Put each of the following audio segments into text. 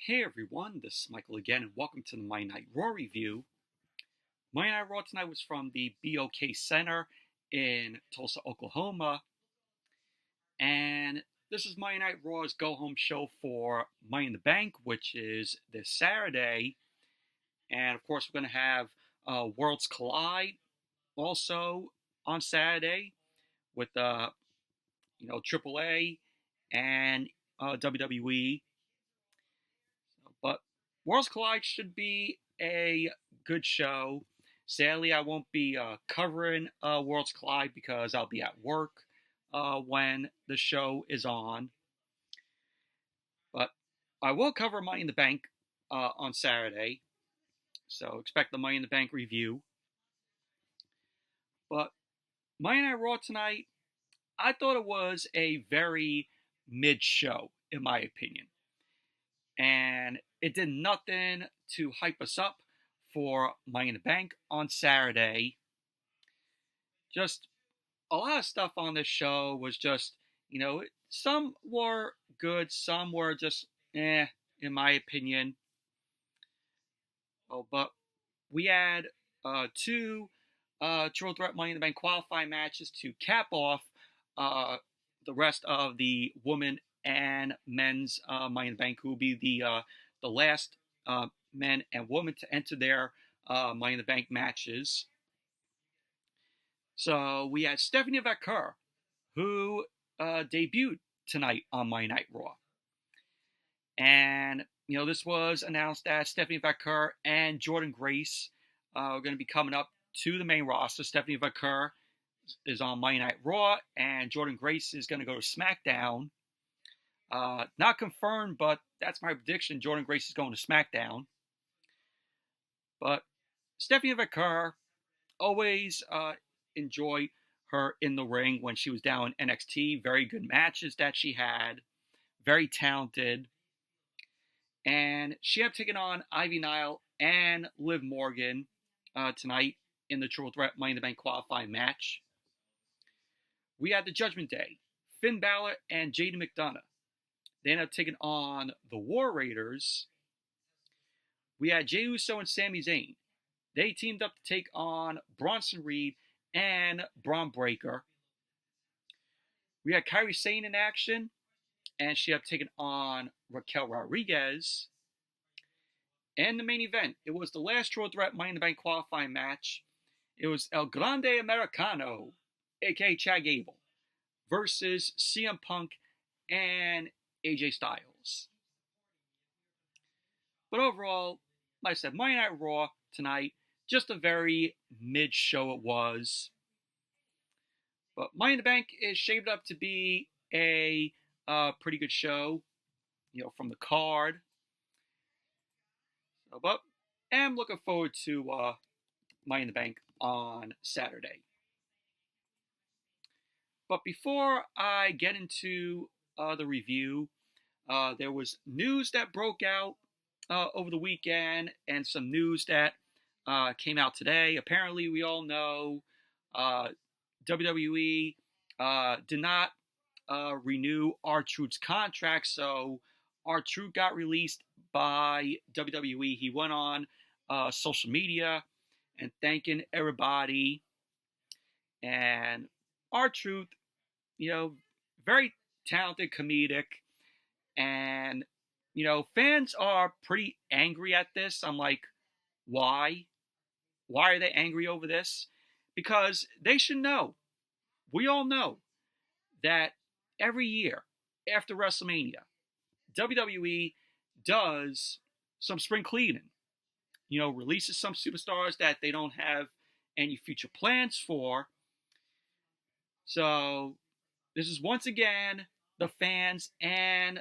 Hey everyone, this is Michael again, and welcome to the Monday Night Raw review. Monday Night Raw tonight was from the BOK Center in Tulsa, Oklahoma, and this is Monday Night Raw's go-home show for Money in the Bank, which is this Saturday, and of course we're going to have Worlds Collide also on Saturday with AAA and WWE. But Worlds Collide should be a good show. Sadly, I won't be covering Worlds Collide because I'll be at work when the show is on. But I will cover Money in the Bank on Saturday. So expect the Money in the Bank review. But Monday Night Raw tonight, I thought it was a very mid-show, in my opinion. And it did nothing to hype us up for Money in the Bank on Saturday. Just a lot of stuff on this show was just, some were good, some were just in my opinion. But we had two Triple Threat Money in the Bank qualifying matches to cap off the rest of the women and men's Money in the Bank, who will be the last men and women to enter their Money in the Bank matches. So we had Stephanie Vaquer, who debuted tonight on Monday Night Raw. And, this was announced that Stephanie Vaquer and Jordynne Grace are going to be coming up to the main roster. Stephanie Vaquer is on Monday Night Raw, and Jordynne Grace is going to go to SmackDown. Not confirmed, but that's my prediction. Jordynne Grace is going to SmackDown. But Stephanie Vaquer, always enjoyed her in the ring when she was down in NXT. Very good matches that she had. Very talented. And she had taken on Ivy Nile and Liv Morgan tonight in the Triple Threat Money in the Bank qualifying match. We had the Judgment Day, Finn Balor and JD McDonough. They ended up taking on the War Raiders. We had Jey Uso and Sami Zayn. They teamed up to take on Bronson Reed and Bron Breakker. We had Kairi Sane in action, and she had taken on Raquel Rodriguez. And the main event, it was the last Triple Threat Money in the Bank qualifying match. It was El Grande Americano, a.k.a. Chad Gable, versus CM Punk and AJ Styles. But overall, like I said, Monday Night Raw tonight, just a very mid-show it was. But Money in the Bank is shaped up to be a pretty good show, from the card. But I'm looking forward to Money in the Bank on Saturday. But before I get into the review, there was news that broke out over the weekend and some news that came out today. Apparently, we all know WWE did not renew R-Truth's contract, so R-Truth got released by WWE. He went on social media and thanking everybody. And R-Truth, very talented, comedic, and fans are pretty angry at this. I'm like, why are they angry over this? Because they should know, we all know, that every year after WrestleMania, WWE does some spring cleaning, releases some superstars that they don't have any future plans for. So this is once again the fans in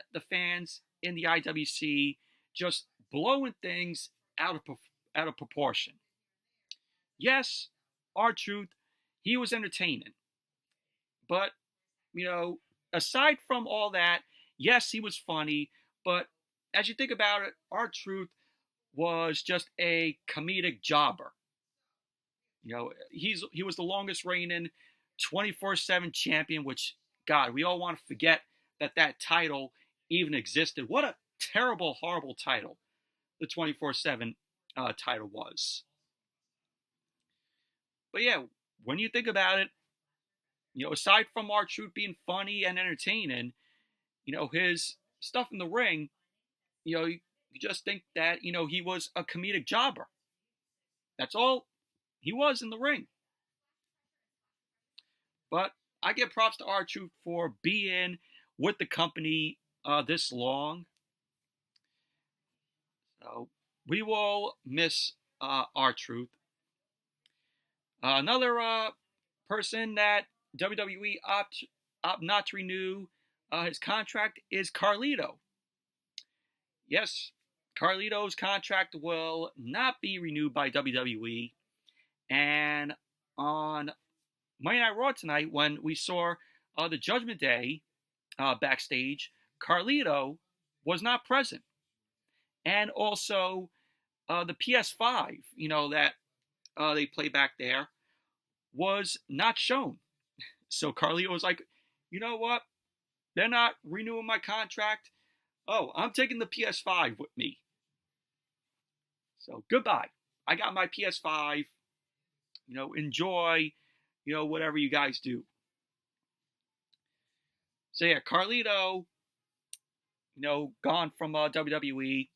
the IWC just blowing things out of proportion. Yes, R-Truth, he was entertaining. But, aside from all that, yes, he was funny. But as you think about it, R-Truth was just a comedic jobber. He was the longest reigning 24/7 champion, which, God, we all want to forget that title even existed. What a terrible, horrible title the 24/7 title was. But yeah, when you think about it, aside from R-Truth being funny and entertaining, his stuff in the ring, you just think that, he was a comedic jobber. That's all he was in the ring. But I give props to R-Truth for being with the company this long. So we will miss R-Truth. Another person that WWE opt not to renew his contract is CARLITO. Yes, CARLITO's contract will not be renewed by WWE. And on Monday Night Raw tonight, when we saw the Judgment Day backstage, CARLITO was not present. And also the PS5, that they play back there, was not shown. So CARLITO was like, you know what? They're not renewing my contract. Oh, I'm taking the PS5 with me. So goodbye. I got my PS5. Enjoy, whatever you guys do. So yeah, CARLITO, gone from WWE.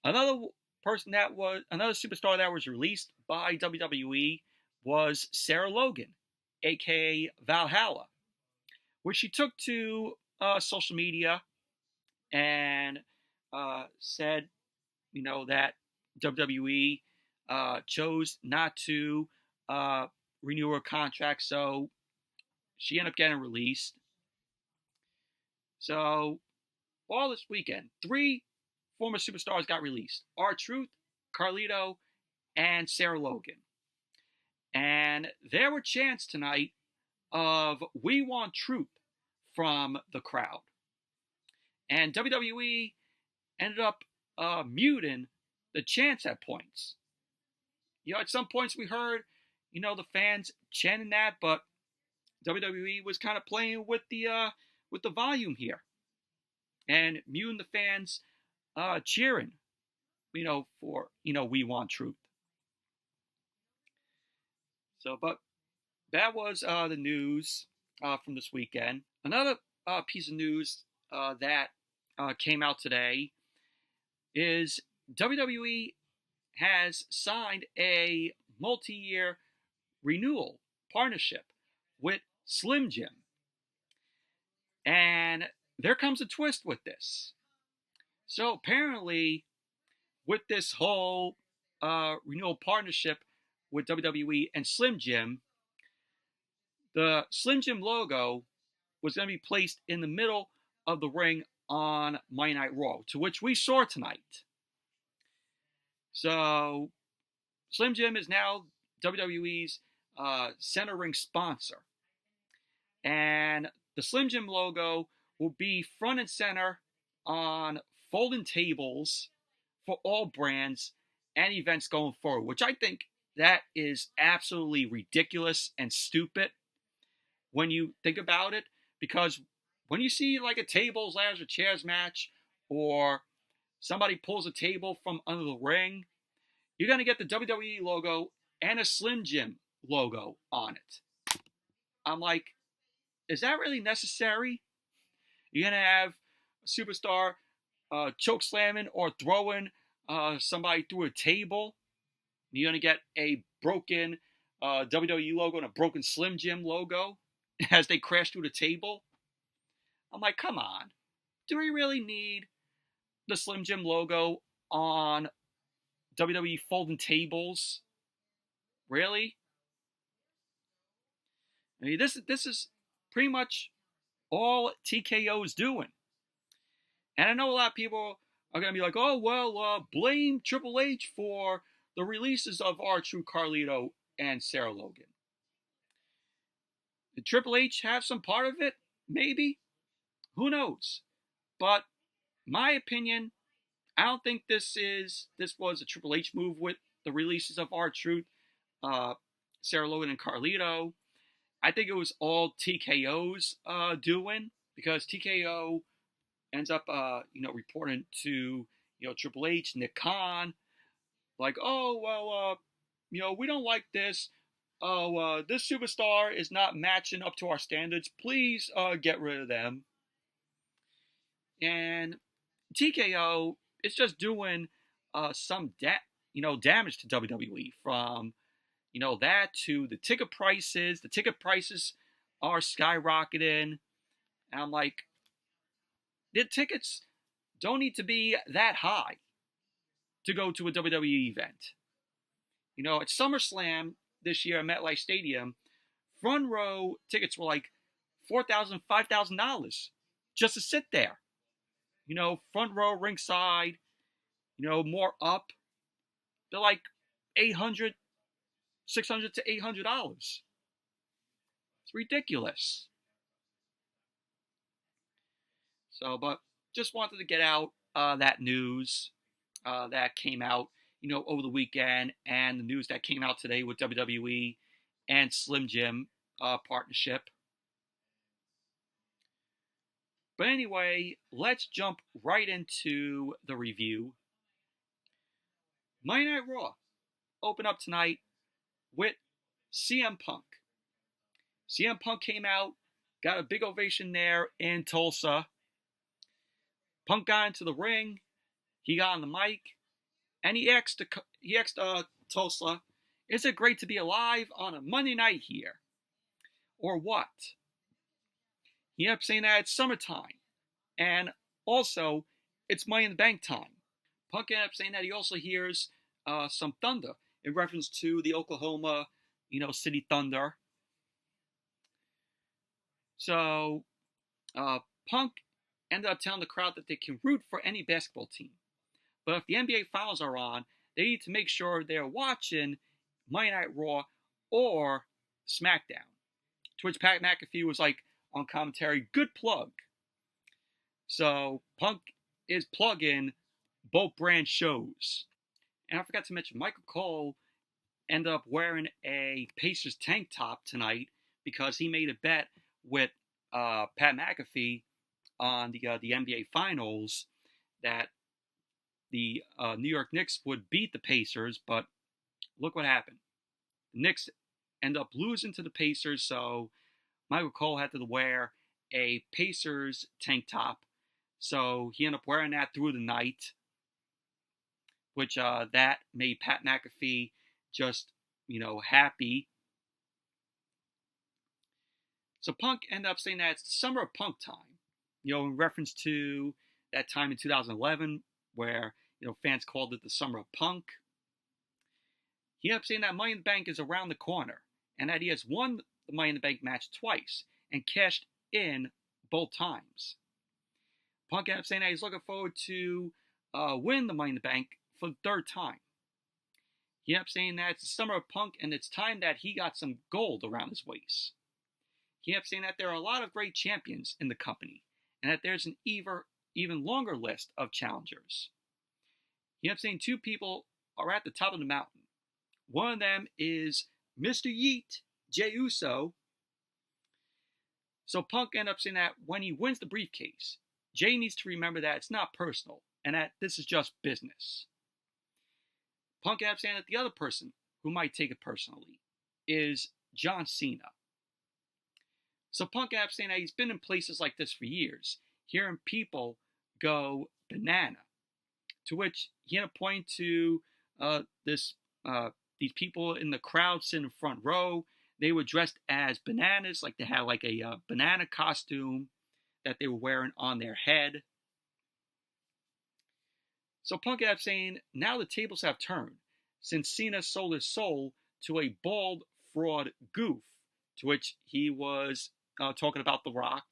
Another superstar that was released by WWE was Sarah Logan, aka Valhalla, which she took to social media and said, that WWE chose not to renew her contract, so she ended up getting released. So all this weekend, 3 former superstars got released: R-Truth, CARLITO, and Sarah Logan. And there were chants tonight of "We Want Truth" from the crowd. And WWE ended up muting the chants at points. At some points we heard, the fans chanting that, but WWE was kind of playing with the volume here and muting the fans cheering, for, "We Want Truth." So, but that was the news from this weekend. Another piece of news that came out today is WWE has signed a multi-year renewal partnership with Slim Jim. And there comes a twist with this. So apparently, with this whole renewal partnership with WWE and Slim Jim, the Slim Jim logo was going to be placed in the middle of the ring on Monday Night Raw, to which we saw tonight. So Slim Jim is now WWE's center ring sponsor. And the Slim Jim logo will be front and center on folding tables for all brands and events going forward, which I think that is absolutely ridiculous and stupid when you think about it. Because when you see like a tables, ladders, or chairs match, or somebody pulls a table from under the ring, you're going to get the WWE logo and a Slim Jim logo on it. I'm like, is that really necessary? You're going to have a superstar choke slamming or throwing somebody through a table. You're going to get a broken WWE logo and a broken Slim Jim logo as they crash through the table. I'm like, come on. Do we really need the Slim Jim logo on WWE folding tables? Really? I mean, this is pretty much all TKO is doing. And I know a lot of people are going to be like, oh, well, blame Triple H for the releases of R-Truth, CARLITO, and Sarah Logan. Did Triple H have some part of it? Maybe. Who knows? But my opinion, I don't think this was a Triple H move with the releases of R-Truth, Sarah Logan, and CARLITO. I think it was all TKO's doing, because TKO ends up, reporting to, Triple H, Nick Khan, like, oh, well, we don't like this. Oh, this superstar is not matching up to our standards. Please, get rid of them. And TKO is just doing some damage to WWE, from that to the ticket prices. The ticket prices are skyrocketing. And I'm like, the tickets don't need to be that high to go to a WWE event. At SummerSlam this year at MetLife Stadium, front row tickets were like $4,000, $5,000 just to sit there. Front row, ringside, more up. They're like $800, $600 to $800. It's ridiculous. So, but just wanted to get out that news that came out, over the weekend, and the news that came out today with WWE and Slim Jim partnership. But anyway, let's jump right into the review. Monday Night Raw open up tonight with CM Punk. CM Punk came out, got a big ovation there in Tulsa. Punk got into the ring, he got on the mic, and he asked Tulsa, "Is it great to be alive on a Monday night here, or what?" He ended up saying that it's summertime, and also it's Money in the Bank time. Punk ended up saying that he also hears some thunder in reference to the Oklahoma, City Thunder. So Punk ended up telling the crowd that they can root for any basketball team, but if the NBA Finals are on, they need to make sure they're watching Monday Night Raw or SmackDown. To which Pat McAfee was like on commentary, "Good plug." So Punk is plugging both brand shows. And I forgot to mention, Michael Cole ended up wearing a Pacers tank top tonight because he made a bet with Pat McAfee on the NBA Finals that the New York Knicks would beat the Pacers, but look what happened. The Knicks end up losing to the Pacers, so Michael Cole had to wear a Pacers tank top. So he ended up wearing that through the night, which that made Pat McAfee just, happy. So Punk ended up saying that it's the summer of Punk time, in reference to that time in 2011 where, fans called it the summer of Punk. He ended up saying that Money in the Bank is around the corner and that he has won the Money in the Bank match twice and cashed in both times. Punk ended up saying that he's looking forward to win the Money in the Bank for the third time. He ended up saying that it's the summer of Punk and it's time that he got some gold around his waist. He ended up saying that there are a lot of great champions in the company and that there's an even longer list of challengers. He ended up saying two people are at the top of the mountain. One of them is Mr. Yeet, Jey Uso. So Punk ended up saying that when he wins the briefcase, Jey needs to remember that it's not personal and that this is just business. Punk ended up saying that the other person who might take it personally is John Cena. So Punk ended up saying that he's been in places like this for years, hearing people go banana. To which he ended up pointing to these people in the crowd sitting in front row. They were dressed as bananas, like they had like a banana costume that they were wearing on their head. So Punk ended up saying, now the tables have turned, since Cena sold his soul to a bald fraud goof, to which he was talking about The Rock.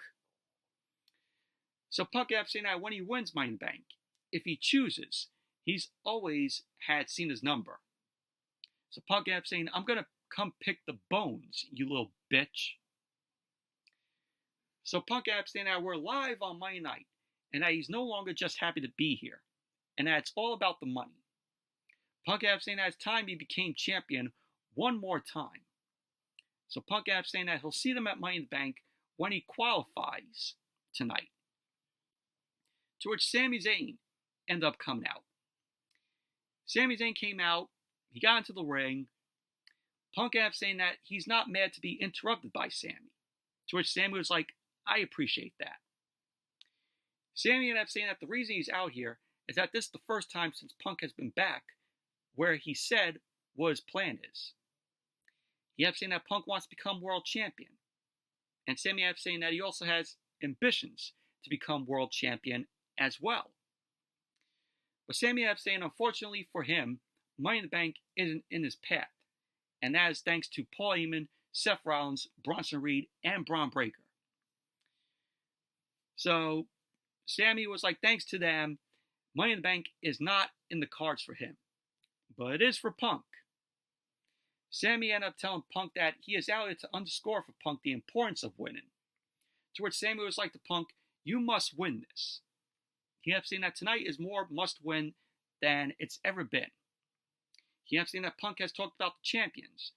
So Punk ended up saying that when he wins Money in the Bank, if he chooses, he's always had Cena's number. So Punk ended up saying, I'm going to come pick the bones, you little bitch. So Punk ended up saying that we're live on Monday night, and that he's no longer just happy to be here, and that it's all about the money. Punk ended up saying that it's time he became champion one more time. So Punk ended up saying that he'll see them at Money in the Bank when he qualifies tonight. to which Sami Zayn ended up coming out. Sami Zayn came out, he got into the ring. Punk ended up saying that he's not mad to be interrupted by Sami, to which Sami was like, I appreciate that. Sami ended up saying that the reason he's out here is that this is the first time since Punk has been back where he said what his plan is. He ended up saying that Punk wants to become world champion. And Sami ended up saying that he also has ambitions to become world champion as well. But Sami ended up saying, unfortunately for him, Money in the Bank isn't in his path. And that is thanks to Paul Heyman, Seth Rollins, Bronson Reed, and Bron Breakker. So Sami was like, thanks to them, Money in the Bank is not in the cards for him. But it is for Punk. Sami ended up telling Punk that he is out here to underscore for Punk the importance of winning. To which Sami was like to Punk, you must win this. He ended up saying that tonight is more must win than it's ever been. He ended up saying that Punk has talked about the champions,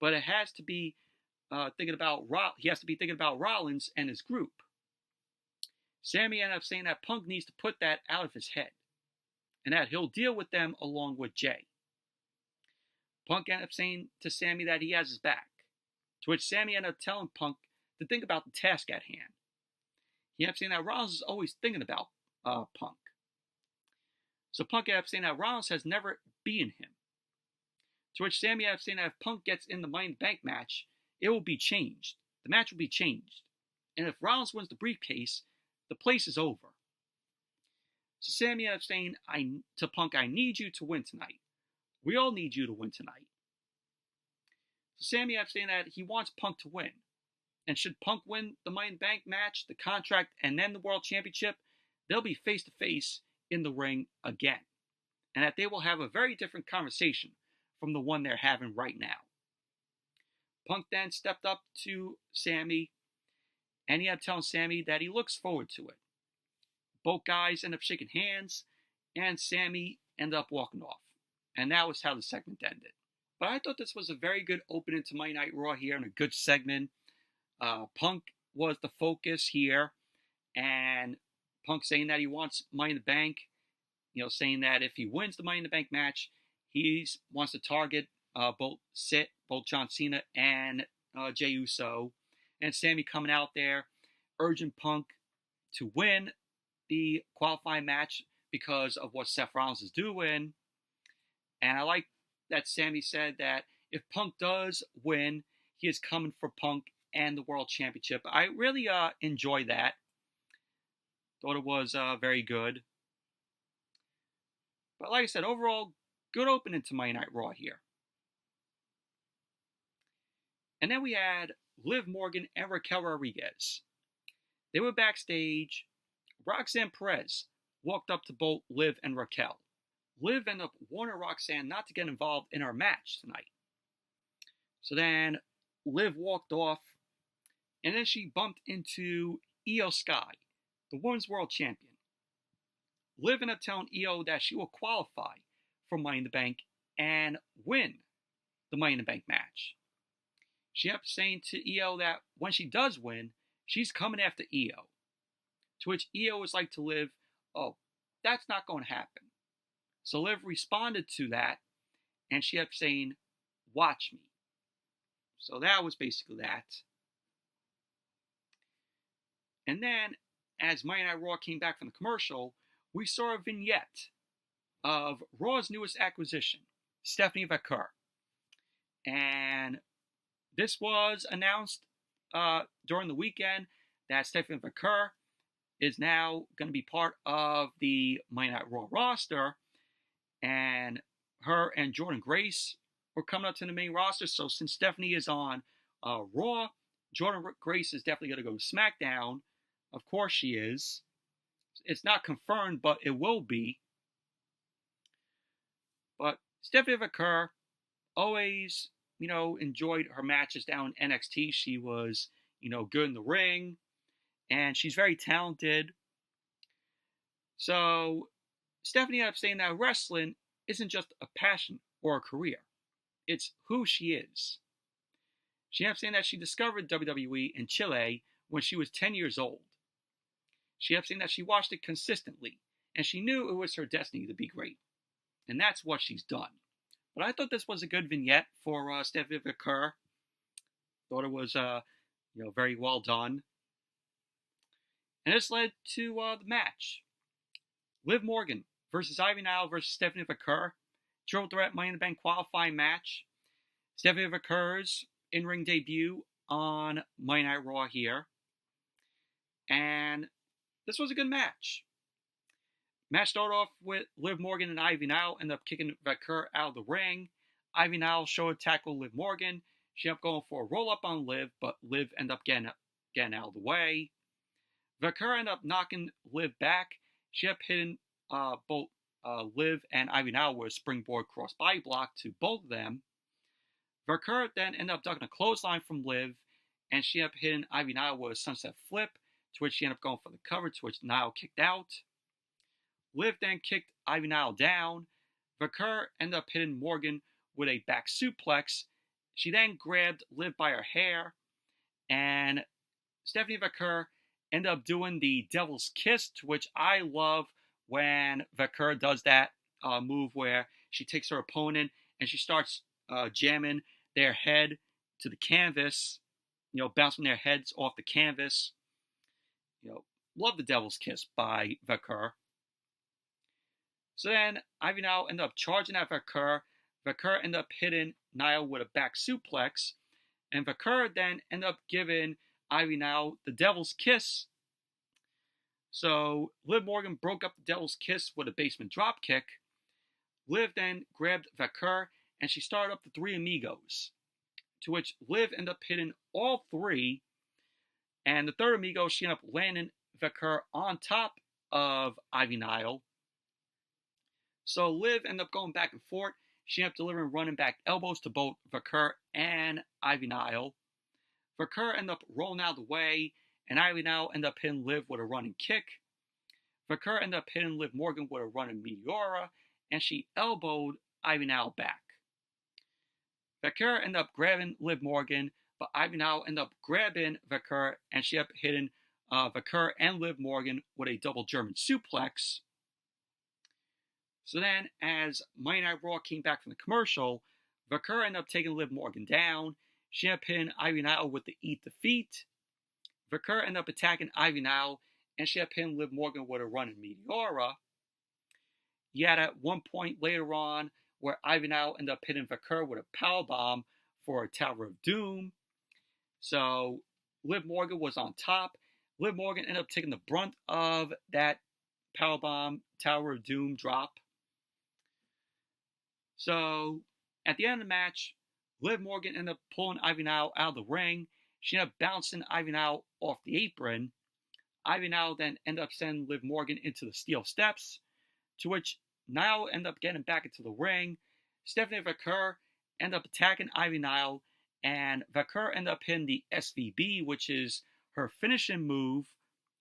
but it has to be thinking about Rollins and his group. Sami ended up saying that Punk needs to put that out of his head, and that he'll deal with them along with Jay. Punk ended up saying to Sami that he has his back, to which Sami ended up telling Punk to think about the task at hand. He ended up saying that Rollins is always thinking about Punk. So Punk ended up saying that Rollins has never beaten him. To which Sami ended up saying that if Punk gets in the Money in the Bank match, it will be changed. The match will be changed. And if Rollins wins the briefcase, the place is over. So Sami ended up saying to Punk, I need you to win tonight. We all need you to win tonight. So Sami ended up saying that he wants Punk to win. And should Punk win the Money in the Bank match, the contract, and then the World Championship, they'll be face to face in the ring again. And that they will have a very different conversation from the one they're having right now. Punk then stepped up to Sami, and he ended up telling Sami that he looks forward to it. Both guys ended up shaking hands, and Sami ended up walking off. And that was how the segment ended. But I thought this was a very good opening to Monday Night Raw here, and a good segment. Punk was the focus here, and Punk saying that he wants Money in the Bank, saying that if he wins the Money in the Bank match, he wants to target both John Cena and Jey Uso, and Sami coming out there urging Punk to win the qualifying match because of what Seth Rollins is doing. And I like that Sami said that if Punk does win, he is coming for Punk and the World Championship. I really enjoyed that. Thought it was very good. But like I said, overall, good opening to Monday Night Raw here. And then we had Liv Morgan and Raquel Rodriguez. They were backstage. Roxanne Perez walked up to both Liv and Raquel. Liv ended up warning Roxanne not to get involved in her match tonight. So then Liv walked off, and then she bumped into Io Sky, the Women's World Champion. Liv ended up telling Io that she will qualify for Money in the Bank and win the Money in the Bank match. She ended up saying to Io that when she does win, she's coming after Io. To which Io was like to Liv, oh, that's not going to happen. So Liv responded to that, and she ended up saying, watch me. So that was basically that. And then, as Monday Night Raw came back from the commercial, we saw a vignette of Raw's newest acquisition, Stephanie Vaquer. And this was announced during the weekend that Stephanie Vaquer is now going to be part of the Monday Night Raw roster. And her and Jordan Grace were coming up to the main roster. So since Stephanie is on Raw, Jordan Grace is definitely going to go to SmackDown. Of course she is. It's not confirmed, but it will be. But Stephanie Vaquer always, enjoyed her matches down in NXT. She was, good in the ring. And she's very talented. So Stephanie ended up saying that wrestling isn't just a passion or a career. It's who she is. She ended up saying that she discovered WWE in Chile when she was 10 years old. She kept saying that she watched it consistently, and she knew it was her destiny to be great. And that's what she's done. But I thought this was a good vignette for Stephanie Vaquer. Thought it was, very well done. And this led to the match. Liv Morgan versus Ivy Nile versus Stephanie Vaquer. Triple threat Money in the Bank qualifying match. Stephanie Vaquer's in-ring debut on Monday Night Raw here. And this was a good match. Match started off with Liv Morgan and Ivy Nile ended up kicking Vaquer out of the ring. Ivy Nile showed tackle Liv Morgan. She ended up going for a roll-up on Liv, but Liv ended up getting out of the way. Vaquer ended up knocking Liv back. She ended up hitting both Liv and Ivy Nile with a springboard crossbody block to both of them. Vaquer then ended up ducking a clothesline from Liv, and she ended up hitting Ivy Nile with a sunset flip, to which she ended up going for the cover, to which Nile kicked out. Liv then kicked Ivy Nile down. Vaquer ended up hitting Morgan with a back suplex. She then grabbed Liv by her hair, and Stephanie Vaquer ended up doing the Devil's Kiss, to which I love when Vaquer does that move where she takes her opponent and she starts jamming their head to the canvas, bouncing their heads off the canvas. Love the Devil's Kiss by Vaquer. So then Ivy Nile ended up charging at Vaquer. Vaquer ended up hitting Nile with a back suplex. And Vaquer then ended up giving Ivy Nile the Devil's Kiss. So Liv Morgan broke up the Devil's Kiss with a basement dropkick. Liv then grabbed Vaquer and she started up the Three Amigos. To which Liv ended up hitting all three. And the third Amigo, she ended up landing Vaquer on top of Ivy Nile. So Liv ended up going back and forth. She ended up delivering running back elbows to both Vaquer and Ivy Nile. Vaquer ended up rolling out of the way, and Ivy Nile ended up hitting Liv with a running kick. Vaquer ended up hitting Liv Morgan with a running Meteora, and she elbowed Ivy Nile back. Vaquer ended up grabbing Liv Morgan, but Ivy Nile ended up grabbing Vaquer, and she ended up hitting Vaquer and Liv Morgan with a double German suplex. So then, as Monday Night Raw came back from the commercial, Vaquer ended up taking Liv Morgan down. She ended up hitting Ivy Nile with the Eat the Feet. Vaquer ended up attacking Ivy Nile, and she ended up hitting Liv Morgan with a running Meteora. Yet at one point later on, where Ivy Nile ended up hitting Vaquer with a powerbomb for a Tower of Doom. So Liv Morgan was on top. Liv Morgan ended up taking the brunt of that powerbomb Tower of Doom drop. So, at the end of the match, Liv Morgan ended up pulling Ivy Nile out of the ring. She ended up bouncing Ivy Nile off the apron. Ivy Nile then ended up sending Liv Morgan into the steel steps, to which Nile ended up getting back into the ring. Stephanie Vaquer ended up attacking Ivy Nile, and Vaquer ended up hitting the SVB, which is her finishing move.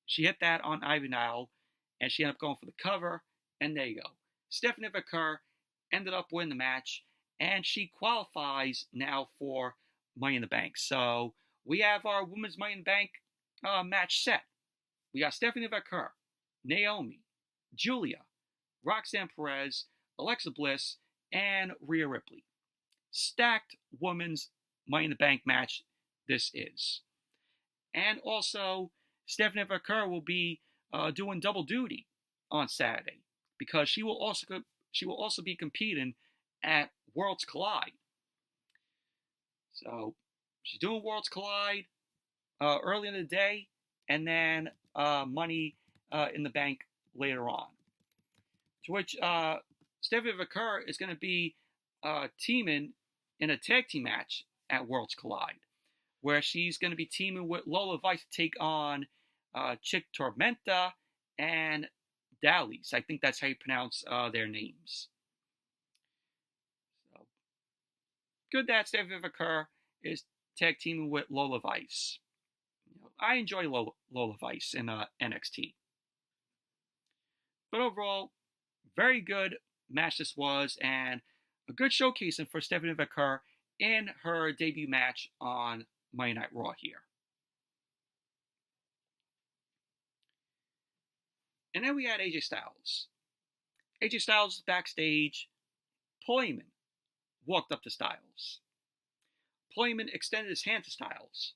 She hit that on Ivy Nile, and she ended up going for the cover, and there you go. Stephanie Vaquer ended up winning the match, and she qualifies now for Money in the Bank. So we have our Women's Money in the Bank match set. We got Stephanie Vaquer, Naomi, Julia, Roxanne Perez, Alexa Bliss, and Rhea Ripley. Stacked Women's Money in the Bank match this is. And also, Stephanie Vaquer will be doing double duty on Saturday, because she will also be competing at Worlds Collide. So she's doing Worlds Collide early in the day, and then Money in the Bank later on. To which Stephanie Vaquer is going to be teaming in a tag team match at Worlds Collide, where she's going to be teaming with Lola Vice to take on Chick Tormenta and Dallas. I think that's how you pronounce their names. So, good that Stephanie Vaquer is tag teaming with Lola Vice. I enjoy Lola Vice in NXT. But overall, very good match this was, and a good showcasing for Stephanie Vaquer in her debut match on Monday Night Raw here. And then we had AJ Styles. AJ Styles was backstage. Paul Heyman walked up to Styles. Paul Heyman extended his hand to Styles.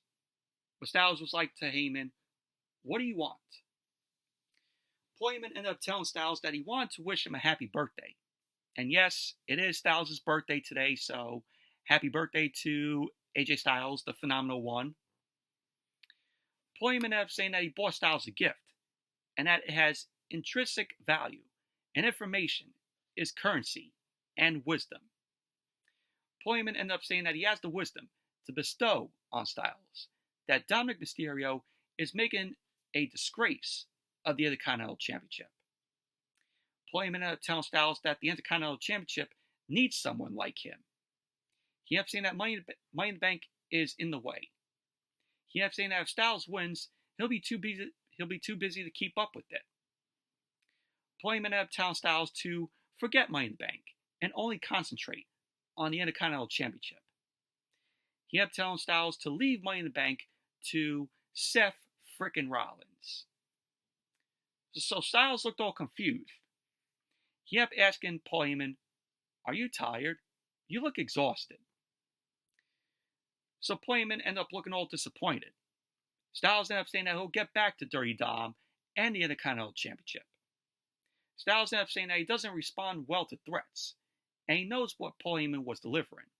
But Styles was like to Heyman, "What do you want?" Paul Heyman ended up telling Styles that he wanted to wish him a happy birthday. And yes, it is Styles' birthday today, so happy birthday to AJ Styles, the phenomenal one. Paul Heyman ended up saying that he bought Styles a gift, and that it has intrinsic value, and information is currency and wisdom. Paul Heyman ended up saying that he has the wisdom to bestow on Styles, that Dominic Mysterio is making a disgrace of the Intercontinental Championship. Paul Heyman ended up telling Styles that the Intercontinental Championship needs someone like him. He ended up saying that Money in the Bank is in the way. He ended up saying that if Styles wins, he'll be too busy to keep up with it. Paul Heyman ended up telling Styles to forget Money in the Bank and only concentrate on the Intercontinental Championship. He ended up telling Styles to leave Money in the Bank to Seth frickin' Rollins. So Styles looked all confused. He ended up asking Paul Heyman, "Are you tired? You look exhausted." So Paul Heyman ended up looking all disappointed. Styles ended up saying that he'll get back to Dirty Dom and the Intercontinental Championship. Styles ended up saying that he doesn't respond well to threats, and he knows what Paul Heyman was delivering.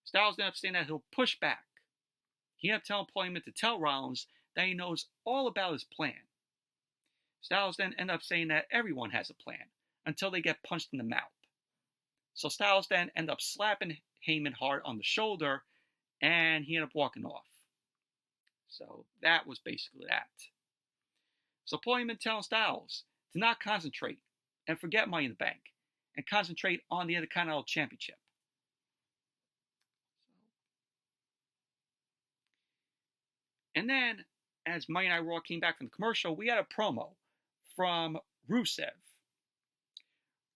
Styles ended up saying that he'll push back. He ended up telling Paul Heyman to tell Rollins that he knows all about his plan. Styles then ended up saying that everyone has a plan until they get punched in the mouth. So Styles then ended up slapping Heyman hard on the shoulder, and he ended up walking off. So that was basically that. So Paul Heyman telling Styles to not concentrate and forget Money in the Bank and concentrate on the Intercontinental Championship. And then, as Monday Night Raw came back from the commercial, we had a promo from Rusev.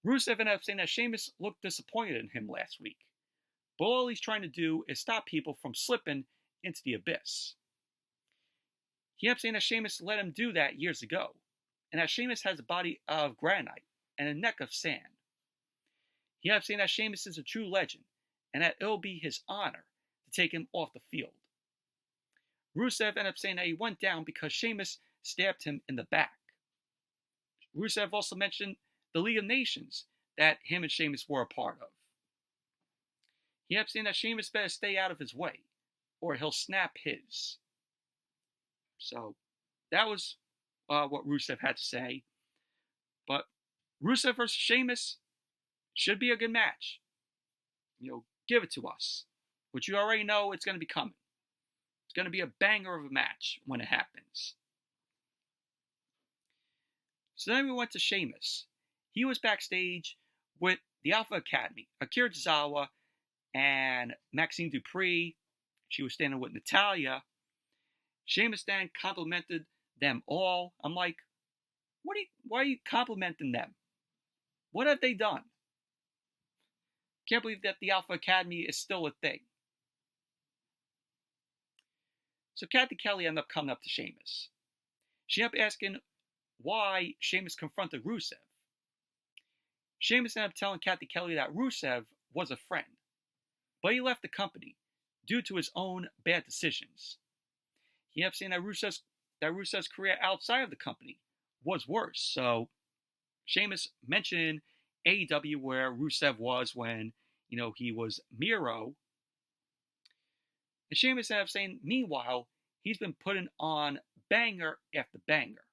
Rusev ended up saying that Sheamus looked disappointed in him last week, but all he's trying to do is stop people from slipping into the abyss. He ended up saying that Sheamus let him do that years ago, and that Sheamus has a body of granite and a neck of sand. He ended up saying that Sheamus is a true legend, and that it'll be his honor to take him off the field. Rusev ended up saying that he went down because Sheamus stabbed him in the back. Rusev also mentioned the League of Nations that him and Sheamus were a part of. He ended up saying that Sheamus better stay out of his way, or he'll snap his. So, that was what Rusev had to say. But Rusev versus Sheamus should be a good match. Give it to us. Which you already know it's going to be coming. It's going to be a banger of a match when it happens. So then we went to Sheamus. He was backstage with the Alpha Academy, Akira Tozawa and Maxine Dupree. She was standing with Natalya. Sheamus then complimented them all. I'm like, why are you complimenting them? What have they done? Can't believe that the Alpha Academy is still a thing. So Kathy Kelly ended up coming up to Sheamus. She ended up asking why Sheamus confronted Rusev. Sheamus ended up telling Kathy Kelly that Rusev was a friend, but he left the company due to his own bad decisions. He ended up saying that Rusev's career outside of the company was worse. So Sheamus mentioned AEW where Rusev was when, he was Miro. And Sheamus ended up saying, meanwhile, he's been putting on banger after banger.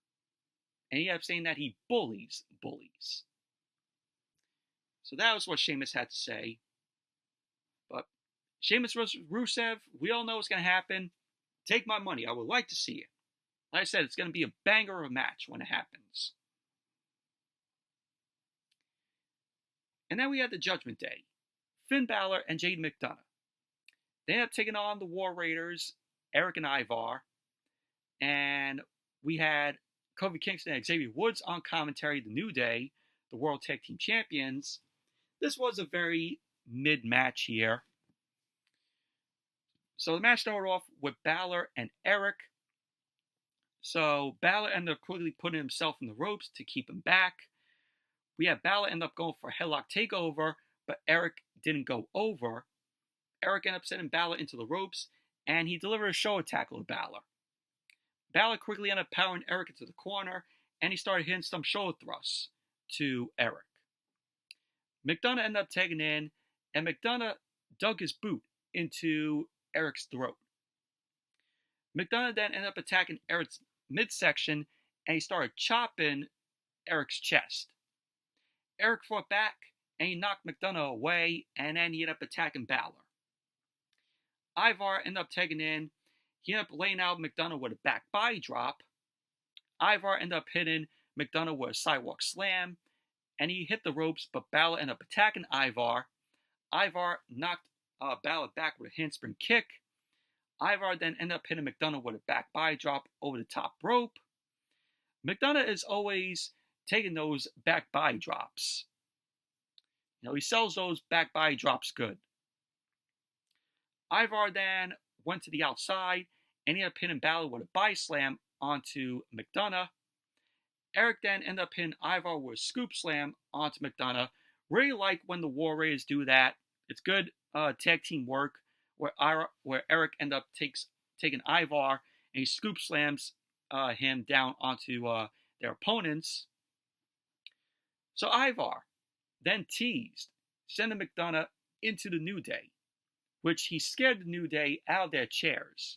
And he ended up saying that he bullies bullies. So that was what Sheamus had to say. But Sheamus versus Rusev, we all know what's going to happen. Take my money. I would like to see it. Like I said, it's going to be a banger of a match when it happens. And then we had the Judgment Day. Finn Balor and Jaden McDonough. They ended up taking on the War Raiders, Eric and Ivar. And we had Kofi Kingston and Xavier Woods on commentary, the New Day, the World Tag Team Champions. This was a very mid-match here. So the match started off with Balor and Eric. So Balor ended up quickly putting himself in the ropes to keep him back. We had Balor end up going for a headlock takeover, but Eric didn't go over. Eric ended up sending Balor into the ropes, and he delivered a shoulder tackle to Balor. Balor quickly ended up powering Eric into the corner, and he started hitting some shoulder thrusts to Eric. McDonough ended up tagging in, and McDonough dug his boot into Eric's throat. McDonough then ended up attacking Eric's midsection, and he started chopping Eric's chest. Eric fought back, and he knocked McDonough away, and then he ended up attacking Balor. Ivar ended up tagging in. He ended up laying out McDonough with a back body drop. Ivar ended up hitting McDonough with a sidewalk slam, and he hit the ropes, but Balor ended up attacking Ivar. Ivar knocked Balor back with a handspring kick. Ivar then ended up hitting McDonough with a back body drop over the top rope. McDonough is always taking those back body drops. He sells those back body drops good. Ivar then went to the outside and he ended up hitting Balor with a body slam onto McDonough. Eric then ended up hitting Ivar with a scoop slam onto McDonough. Really like when the War Raiders do that. It's good tag team work where Eric ended up taking Ivar and he scoop slams him down onto their opponents. So Ivar then teased sending McDonough into the New Day, which he scared the New Day out of their chairs.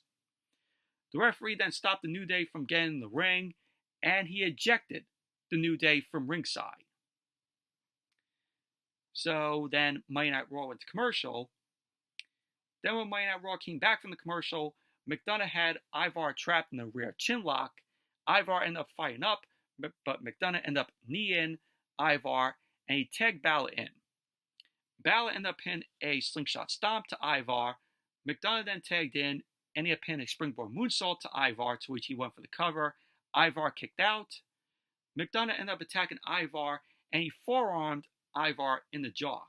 The referee then stopped the New Day from getting in the ring, and he ejected the New Day from ringside. So then Monday Night Raw went to commercial. Then when Monday Night Raw came back from the commercial, McDonough had Ivar trapped in a rear chin lock. Ivar ended up fighting up, but McDonough ended up kneeing Ivar, and he tagged Balor in. Balor ended up hitting a slingshot stomp to Ivar. McDonough then tagged in, and he ended up hitting a springboard moonsault to Ivar, to which he went for the cover. Ivar kicked out. McDonough ended up attacking Ivar, and he forearmed Ivar in the jaw.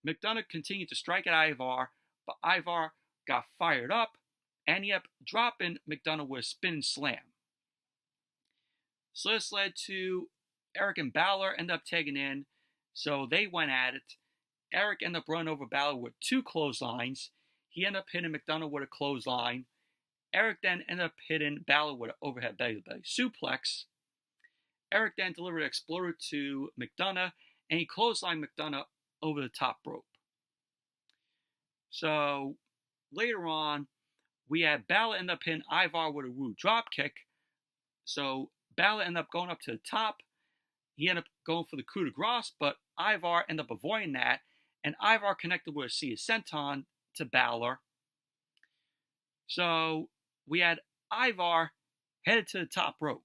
McDonough continued to strike at Ivar, but Ivar got fired up, and he ended up dropping McDonough with a spinning slam. So this led to Eric and Balor ended up tagging in, so they went at it. Eric ended up running over Balor with 2 clotheslines. He ended up hitting McDonough with a clothesline. Eric then ended up hitting Balor with an overhead belly-to-belly suplex. Eric then delivered an exploder to McDonough, and he clotheslined McDonough over the top rope. So later on, we had Balor end up hitting Ivar with a rude drop kick. So Balor ended up going up to the top. He ended up going for the coup de grace, but Ivar ended up avoiding that, and Ivar connected with a sea of senton to Balor. So we had Ivar headed to the top rope.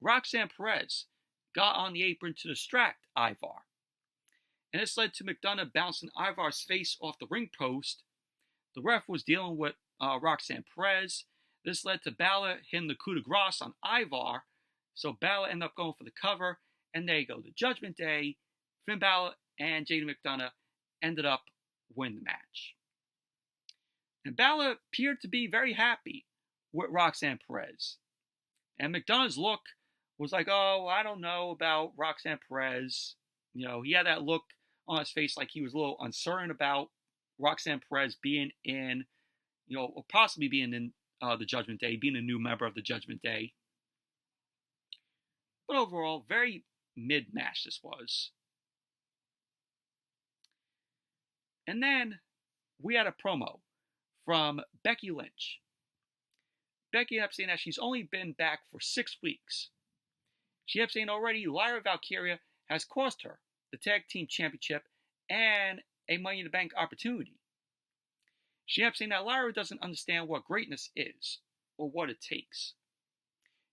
Roxanne Perez got on the apron to distract Ivar. And this led to McDonough bouncing Ivar's face off the ring post. The ref was dealing with Roxanne Perez. This led to Balor hitting the coup de grace on Ivar. So Balor ended up going for the cover. And there you go. The Judgment Day, Finn Balor and JD McDonough ended up winning the match. And Balor appeared to be very happy with Roxanne Perez. And McDonough's look was like, oh, I don't know about Roxanne Perez. He had that look on his face like he was a little uncertain about Roxanne Perez being in, or possibly being in the Judgment Day, being a new member of the Judgment Day. But overall, very mid-match this was. And then we had a promo from Becky Lynch. Becky ended up saying that she's only been back for 6 weeks. She ended up saying already Lyra Valkyria has cost her the Tag Team Championship and a Money in the Bank opportunity. She ended up saying that Lyra doesn't understand what greatness is or what it takes.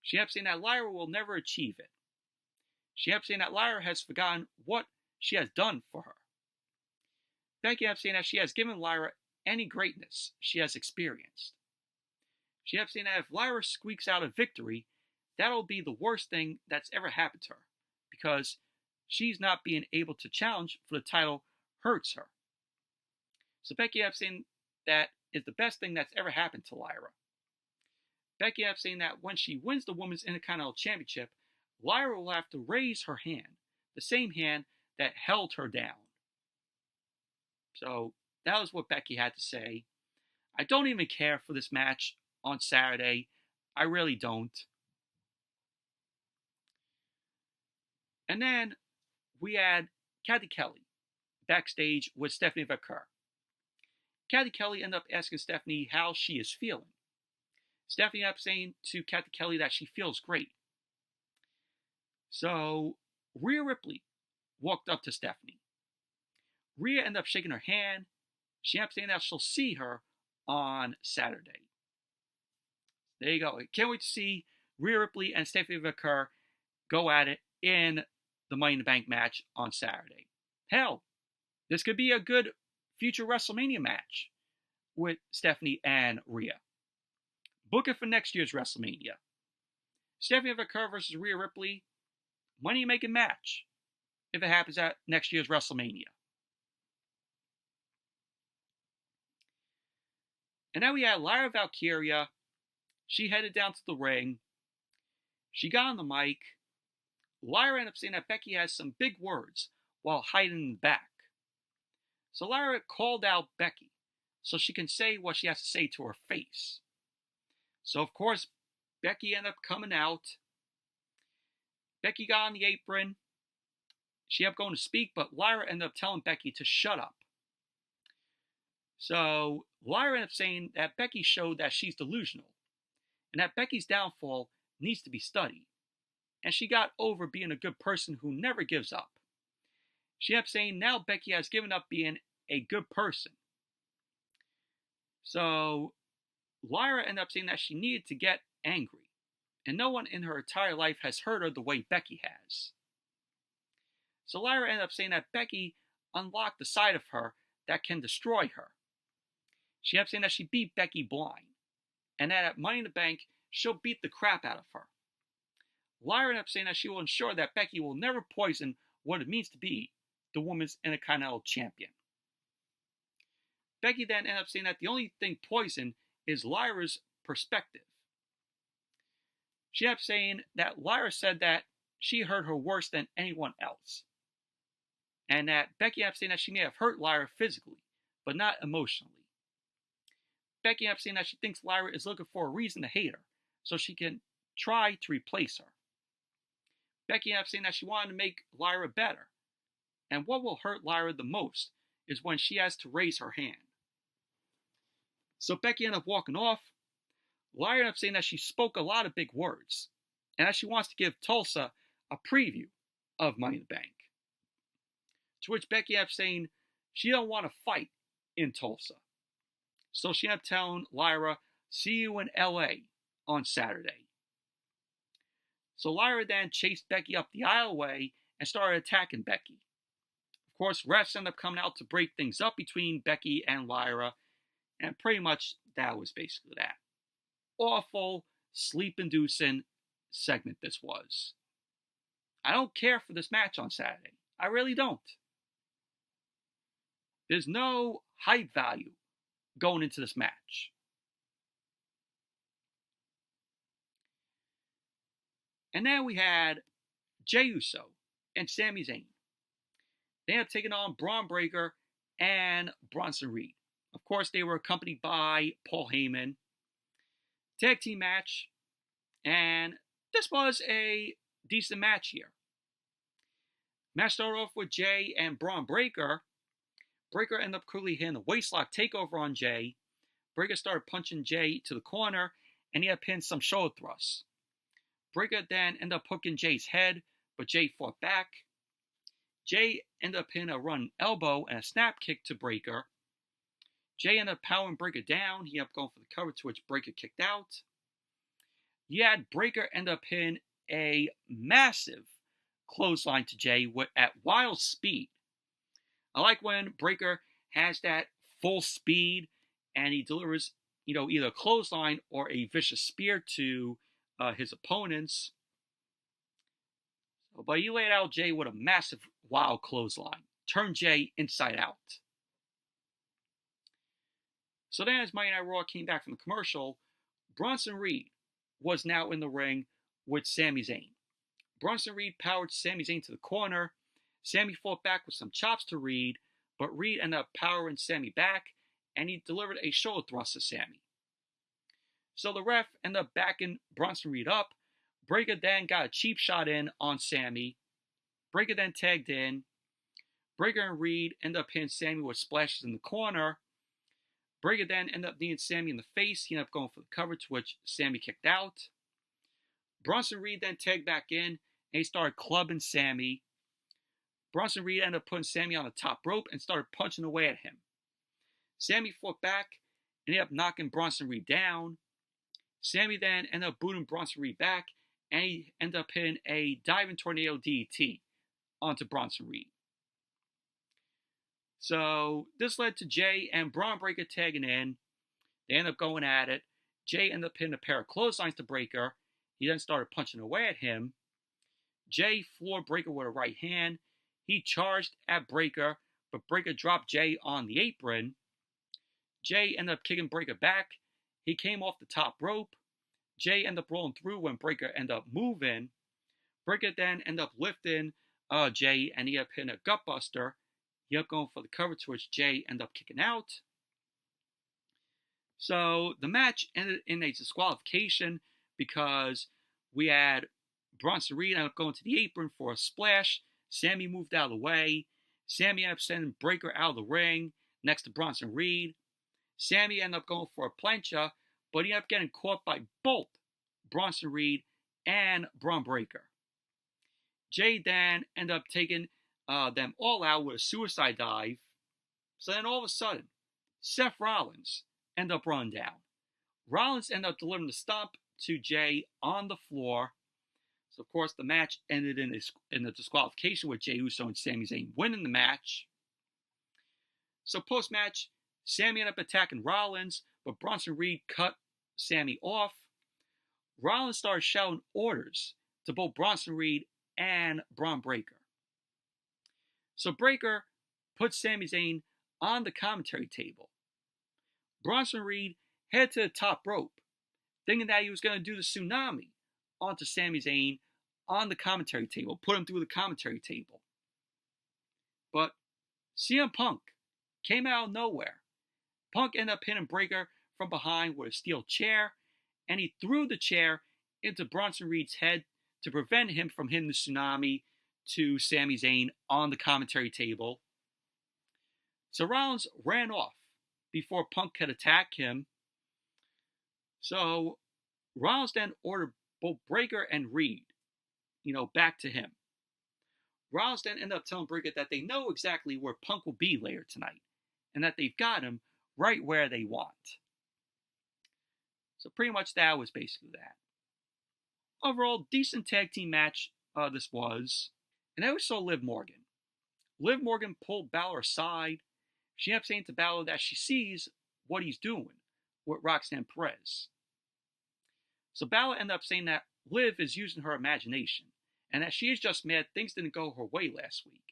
She ended up saying that Lyra will never achieve it. She ended up saying that Lyra has forgotten what she has done for her. Becky ended up saying that she has given Lyra any greatness she has experienced. She ended up saying that if Lyra squeaks out a victory, that'll be the worst thing that's ever happened to her, because she's not being able to challenge for the title hurts her. So Becky ended up saying that is the best thing that's ever happened to Lyra. Becky ended up saying that when she wins the Women's Intercontinental Championship, Lyra will have to raise her hand, the same hand that held her down. So that was what Becky had to say. I don't even care for this match on Saturday. I really don't. And then we had Cathy Kelly backstage with Stephanie Vaquer. Cathy Kelly ended up asking Stephanie how she is feeling. Stephanie ended up saying to Cathy Kelly that she feels great. So Rhea Ripley walked up to Stephanie. Rhea ended up shaking her hand. She ended up saying that she'll see her on Saturday. There you go. I can't wait to see Rhea Ripley and Stephanie Vaquer go at it in the Money in the Bank match on Saturday. Hell, this could be a good future WrestleMania match with Stephanie and Rhea. Book it for next year's WrestleMania. Stephanie Vaquer versus Rhea Ripley, money-making match if it happens at next year's WrestleMania. And then we had Lyra Valkyria. She headed down to the ring. She got on the mic. Lyra ended up saying that Becky has some big words while hiding in the back. So Lyra called out Becky so she can say what she has to say to her face. So of course, Becky ended up coming out. Becky got on the apron. She ended up going to speak, but Lyra ended up telling Becky to shut up. So Lyra ended up saying that Becky showed that she's delusional and that Becky's downfall needs to be studied. And she got over being a good person who never gives up. She ended up saying now Becky has given up being a good person. So Lyra ended up saying that she needed to get angry. And no one in her entire life has hurt her the way Becky has. So Lyra ended up saying that Becky unlocked the side of her that can destroy her. She ended up saying that she beat Becky blind. And that at Money in the Bank, she'll beat the crap out of her. Lyra ended up saying that she will ensure that Becky will never poison what it means to be the Women's Intercontinental Champion. Becky then ended up saying that the only thing poisoned is Lyra's perspective. She ended up saying that Lyra said that she hurt her worse than anyone else. And that Becky ended up saying that she may have hurt Lyra physically, but not emotionally. Becky ended up saying that she thinks Lyra is looking for a reason to hate her, so she can try to replace her. Becky ended up saying that she wanted to make Lyra better. And what will hurt Lyra the most is when she has to raise her hand. So Becky ended up walking off. Lyra ended up saying that she spoke a lot of big words, and that she wants to give Tulsa a preview of Money in the Bank. To which Becky ended up saying she don't want to fight in Tulsa. So she ended up telling Lyra, see you in LA on Saturday. So Lyra then chased Becky up the aisleway and started attacking Becky. Of course, refs ended up coming out to break things up between Becky and Lyra, and pretty much that was basically that. Awful, sleep-inducing segment this was. I don't care for this match on Saturday. I really don't. There's no hype value going into this match. And then we had Jey Uso and Sami Zayn. They ended up taking on Bron Breakker and Bronson Reed. Of course, they were accompanied by Paul Heyman. Tag team match. And this was a decent match here. Match started off with Jey and Bron Breakker. Breakker ended up quickly hitting a waistlock takeover on Jey. Breakker started punching Jey to the corner, and he had pinned some shoulder thrusts. Breakker then ended up hooking Jey's head, but Jey fought back. Jey ended up hitting a running elbow and a snap kick to Breakker. Jey ended up powering Breakker down. He ended up going for the cover, to which Breakker kicked out. You had Breakker end up hitting a massive clothesline to Jey at wild speed. I like when Breakker has that full speed and he delivers, either a clothesline or a vicious spear to his opponents. But he laid out Jey with a massive wild clothesline. Turned Jey inside out. So then as Monday Night Raw came back from the commercial, Bronson Reed was now in the ring with Sami Zayn. Bronson Reed powered Sami Zayn to the corner. Sami fought back with some chops to Reed, but Reed ended up powering Sami back, and he delivered a shoulder thrust to Sami. So the ref ended up backing Bronson Reed up. Breaker then got a cheap shot in on Sami. Breaker then tagged in. Breaker and Reed ended up hitting Sami with splashes in the corner. Breaker then ended up kneeing Sami in the face. He ended up going for the cover, to which Sami kicked out. Bronson Reed then tagged back in, and he started clubbing Sami. Bronson Reed ended up putting Sami on the top rope and started punching away at him. Sami fought back and ended up knocking Bronson Reed down. Sami then ended up booting Bronson Reed back, and he ended up hitting a diving tornado DDT onto Bronson Reed. So this led to Jay and Bron Breaker tagging in. They ended up going at it. Jay ended up hitting a pair of clotheslines to Breaker. He then started punching away at him. Jay floored Breaker with a right hand. He charged at Breaker, but Breaker dropped Jay on the apron. Jay ended up kicking Breaker back. He came off the top rope. Jay ended up rolling through when Breaker ended up moving. Breaker then ended up lifting Jay, and he ended up hitting a gutbuster. He ended up going for the cover, to which Jay ended up kicking out. So the match ended in a disqualification because we had Bronson Reed ended up going to the apron for a splash. Sami moved out of the way. Sami ended up sending Breaker out of the ring next to Bronson Reed. Sami ended up going for a plancha, but he ended up getting caught by both Bronson Reed and Bron Breaker. Jay then ended up taking them all out with a suicide dive. So then all of a sudden, Seth Rollins ended up running down. Rollins ended up delivering the stomp to Jay on the floor. So of course the match ended in a disqualification with Jey Uso and Sami Zayn winning the match. So post-match, Sami ended up attacking Rollins, but Bronson Reed cut Sami off. Rollins started shouting orders to both Bronson Reed and Bron Breaker. So Breaker put Sami Zayn on the commentary table. Bronson Reed headed to the top rope, thinking that he was going to do the tsunami onto Sami Zayn on the commentary table, put him through the commentary table. But CM Punk came out of nowhere. Punk ended up hitting Breaker from behind with a steel chair, and he threw the chair into Bronson Reed's head to prevent him from hitting the tsunami to Sami Zayn on the commentary table. So Rollins ran off before Punk could attack him. So Rollins then ordered both Breaker and Reed, back to him. Rollins then ended up telling Breaker that they know exactly where Punk will be later tonight, and that they've got him right where they want. So pretty much that was basically that. Overall, decent tag team match this was. And then we saw Liv Morgan. Liv Morgan pulled Balor aside. She ended up saying to Balor that she sees what he's doing with Roxanne Perez. So Balor ended up saying that Liv is using her imagination, and that she is just mad things didn't go her way last week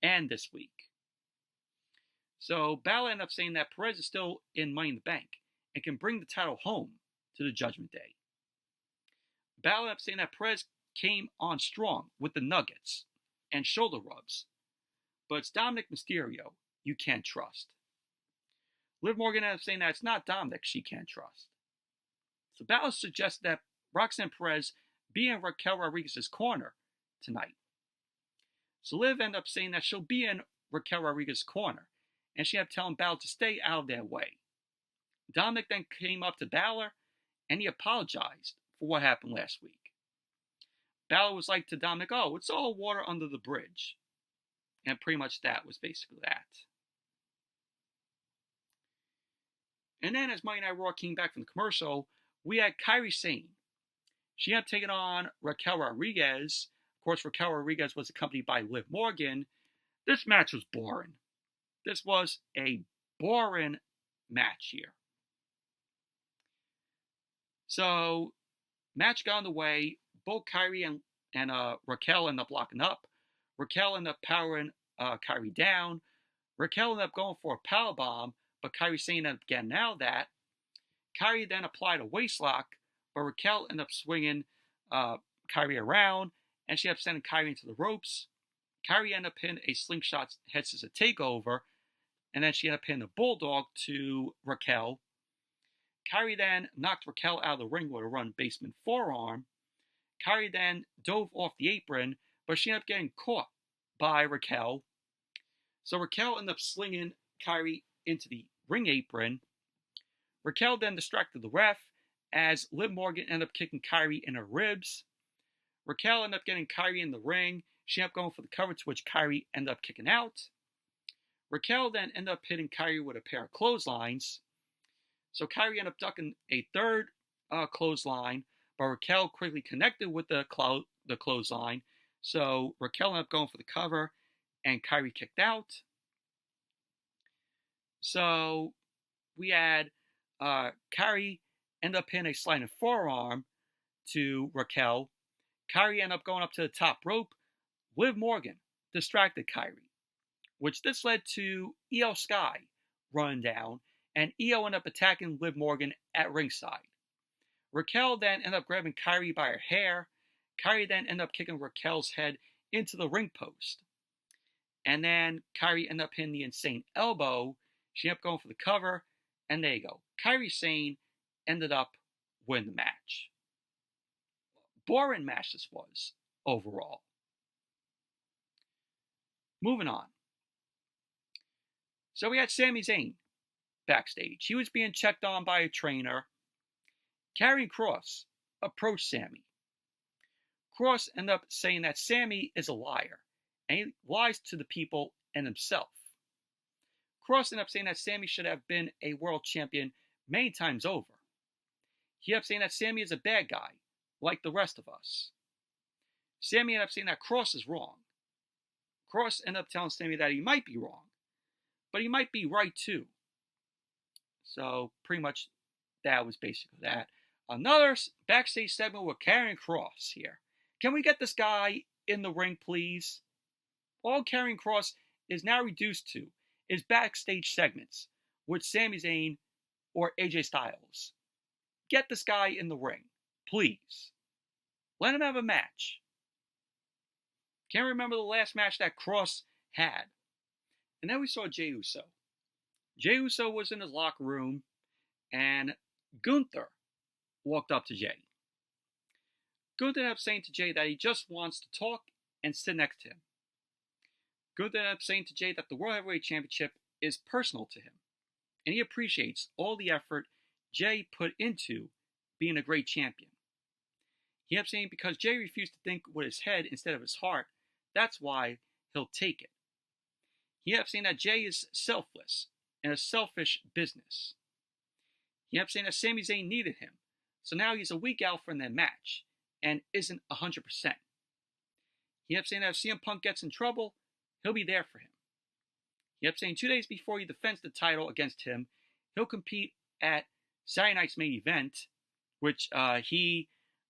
and this week. So Balor ended up saying that Perez is still in Money in the Bank and can bring the title home to the Judgment Day. Balor ended up saying that Perez came on strong with the nuggets and shoulder rubs, but it's Dominic Mysterio you can't trust. Liv Morgan ended up saying that it's not Dominic she can't trust. So Balor suggested that Roxanne Perez be in Raquel Rodriguez's corner tonight. So Liv ended up saying that she'll be in Raquel Rodriguez's corner, and she ended up telling Balor to stay out of their way. Dominic then came up to Balor, and he apologized for what happened last week. Balor was like to Dominic, oh, it's all water under the bridge. And pretty much that was basically that. And then as Monday Night Raw came back from the commercial, we had Kairi Sane. She ended up taking on Raquel Rodriguez. Of course, Raquel Rodriguez was accompanied by Liv Morgan. This match was boring. This was a boring match here. So, match got underway. Both Kairi and Raquel ended up locking up. Raquel ended up powering Kairi down. Raquel ended up going for a powerbomb, but Kairi Sane ended up getting out of that. Kairi then applied a waistlock but Raquel ended up swinging Kairi around, and she ended up sending Kairi into the ropes. Kairi ended up hitting a slingshot head scissor takeover, and then she ended up hitting a bulldog to Raquel. Kairi then knocked Raquel out of the ring with a run basement forearm. Kairi then dove off the apron, but she ended up getting caught by Raquel. So Raquel ended up slinging Kairi into the ring apron. Raquel then distracted the ref as Liv Morgan ended up kicking Kairi in her ribs. Raquel ended up getting Kairi in the ring. She ended up going for the cover, to which Kairi ended up kicking out. Raquel then ended up hitting Kairi with a pair of clotheslines. So Kairi ended up ducking a third clothesline, but Raquel quickly connected with the clothesline. So Raquel ended up going for the cover, and Kairi kicked out. So we had Kairi end up hitting a sliding forearm to Raquel. Kairi ended up going up to the top rope. Liv Morgan distracted Kairi, which this led to Io Sky running down, and Io ended up attacking Liv Morgan at ringside. Raquel then ended up grabbing Kairi by her hair. Kairi then ended up kicking Raquel's head into the ring post. And then Kairi ended up hitting the insane elbow. She ended up going for the cover, and there you go. Kairi Sane ended up winning the match. Boring match this was, overall. Moving on. So we had Sami Zayn backstage. He was being checked on by a trainer. Karrion Kross approached Sami. Kross ended up saying that Sami is a liar, and he lies to the people and himself. Kross ended up saying that Sami should have been a world champion many times over. He ended up saying that Sami is a bad guy, like the rest of us. Sami ended up saying that Kross is wrong. Kross ended up telling Sami that he might be wrong, but he might be right too. So pretty much that was basically that. Another backstage segment with Karrion Kross here. Can we get this guy in the ring, please? All Karrion Kross is now reduced to is backstage segments with Sami Zayn or AJ Styles. Get this guy in the ring, please. Let him have a match. Can't remember the last match that Kross had. And then we saw Jey Uso. Jey Uso was in his locker room, and Gunther walked up to Jey. Gunther ended up saying to Jey that he just wants to talk and sit next to him. Gunther ended up saying to Jey that the World Heavyweight Championship is personal to him, and he appreciates all the effort Jey put into being a great champion. He ended up saying because Jey refused to think with his head instead of his heart, that's why he'll take it. He ended up saying that Jey is selfless and a selfish business. He ended up saying that Sami Zayn needed him, so now he's a week out from that match and isn't 100%. He ended up saying that if CM Punk gets in trouble, he'll be there for him. He ended up saying 2 days before he defends the title against him, he'll compete at Saturday night's main event, which he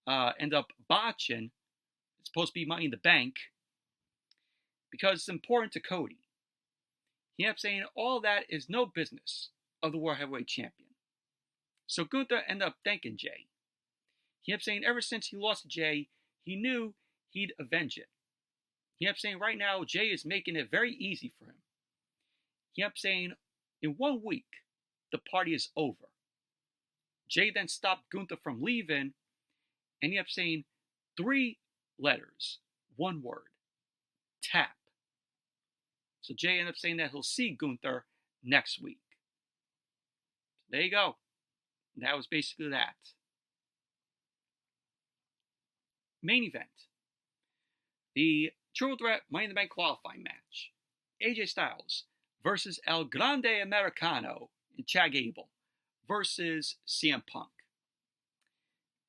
ended up botching. It's supposed to be Money in the Bank, because it's important to Cody. He ended up saying all that is no business of the World Heavyweight Champion. So Gunther ended up thanking Jey. He ended up saying ever since he lost to Jey, he knew he'd avenge it. He ended up saying right now Jey is making it very easy for him. He ended up saying in 1 week, the party is over. Jey then stopped Gunther from leaving, and he ended up saying 3 letters, 1 word, tap. So Jey ended up saying that he'll see Gunther next week. So there you go. That was basically that. Main event. The Triple Threat Money in the Bank qualifying match. AJ Styles versus El Grande Americano and Chad Gable versus CM Punk.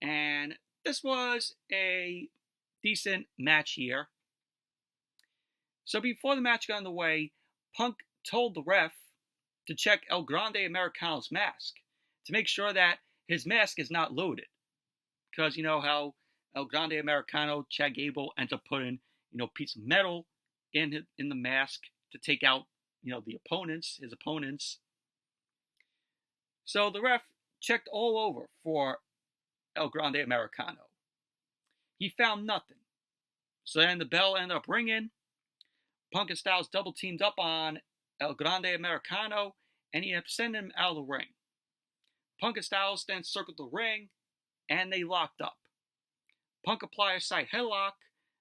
And this was a decent match here. So before the match got underway, Punk told the ref to check El Grande Americano's mask to make sure that his mask is not loaded. Because you know how El Grande Americano, Chad Gable, ends up putting, a piece of metal in the mask to take out, his opponents. So the ref checked all over for El Grande Americano. He found nothing. So then the bell ended up ringing. Punk and Styles double teamed up on El Grande Americano, and he ended up sending him out of the ring. Punk and Styles then circled the ring, and they locked up. Punk applied a side headlock.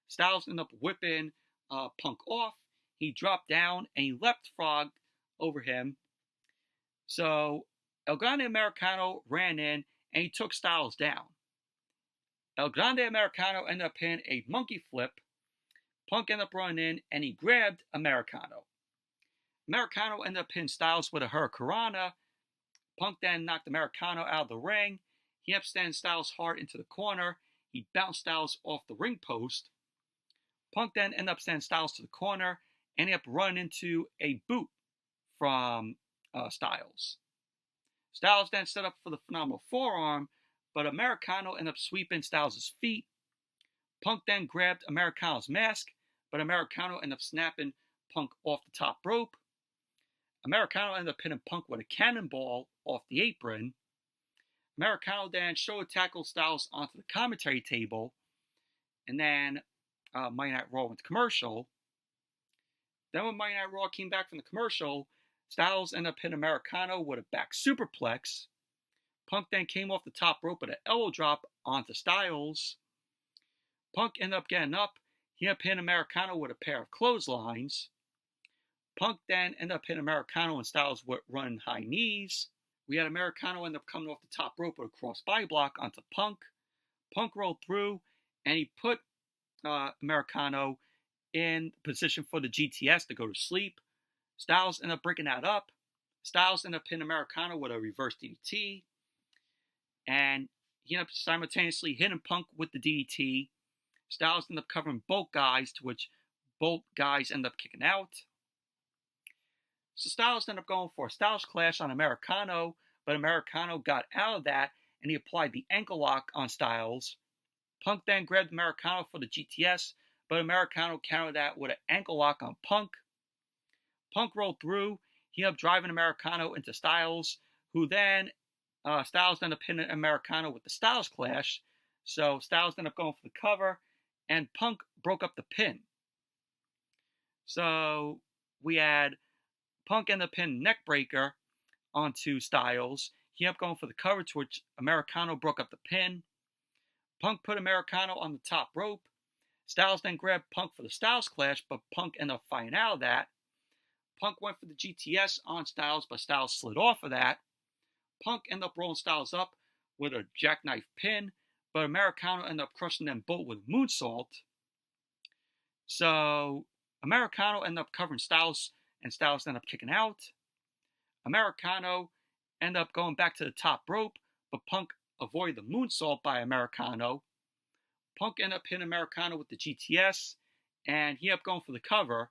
Styles ended up whipping Punk off. He dropped down, and he leapt frog over him. So El Grande Americano ran in, and he took Styles down. El Grande Americano ended up hitting a monkey flip. Punk ended up running in, and he grabbed Americano. Americano ended up hitting Styles with a hurricanrana. Punk then knocked Americano out of the ring. He ended up standing Styles hard into the corner. He bounced Styles off the ring post. Punk then ended up sending Styles to the corner and ended up running into a boot from Styles. Styles then set up for the phenomenal forearm, but Americano ended up sweeping Styles' feet. Punk then grabbed Americano's mask, but Americano ended up snapping Punk off the top rope. Americano ended up hitting Punk with a cannonball off the apron. Americano then shoulder tackled Styles onto the commentary table, and then Monday Night Raw went to commercial. Then when Monday Night Raw came back from the commercial, Styles ended up hitting Americano with a back superplex. Punk then came off the top rope with an elbow drop onto Styles. Punk ended up getting up. He ended up hitting Americano with a pair of clotheslines. Punk then ended up hitting Americano and Styles with running high knees. We had Americano end up coming off the top rope with a cross body block onto Punk. Punk rolled through, and he put Americano in position for the GTS to go to sleep. Styles ended up breaking that up. Styles ended up hitting Americano with a reverse DDT. And he ended up simultaneously hitting Punk with the DDT. Styles ended up covering both guys, to which both guys ended up kicking out. So Styles ended up going for a Styles Clash on Americano, but Americano got out of that, and he applied the ankle lock on Styles. Punk then grabbed Americano for the GTS, but Americano countered that with an ankle lock on Punk. Punk rolled through. He ended up driving Americano into Styles, who then, Styles ended up hitting Americano with the Styles Clash. So Styles ended up going for the cover, and Punk broke up the pin. So we had Punk ended up pinning neckbreaker onto Styles. He ended up going for the cover, to which Americano broke up the pin. Punk put Americano on the top rope. Styles then grabbed Punk for the Styles Clash, but Punk ended up fighting out of that. Punk went for the GTS on Styles, but Styles slid off of that. Punk ended up rolling Styles up with a jackknife pin, but Americano ended up crushing them both with moonsault. So Americano ended up covering Styles, and Styles ended up kicking out. Americano ended up going back to the top rope, but Punk avoided the moonsault by Americano. Punk ended up hitting Americano with the GTS, and he ended up going for the cover,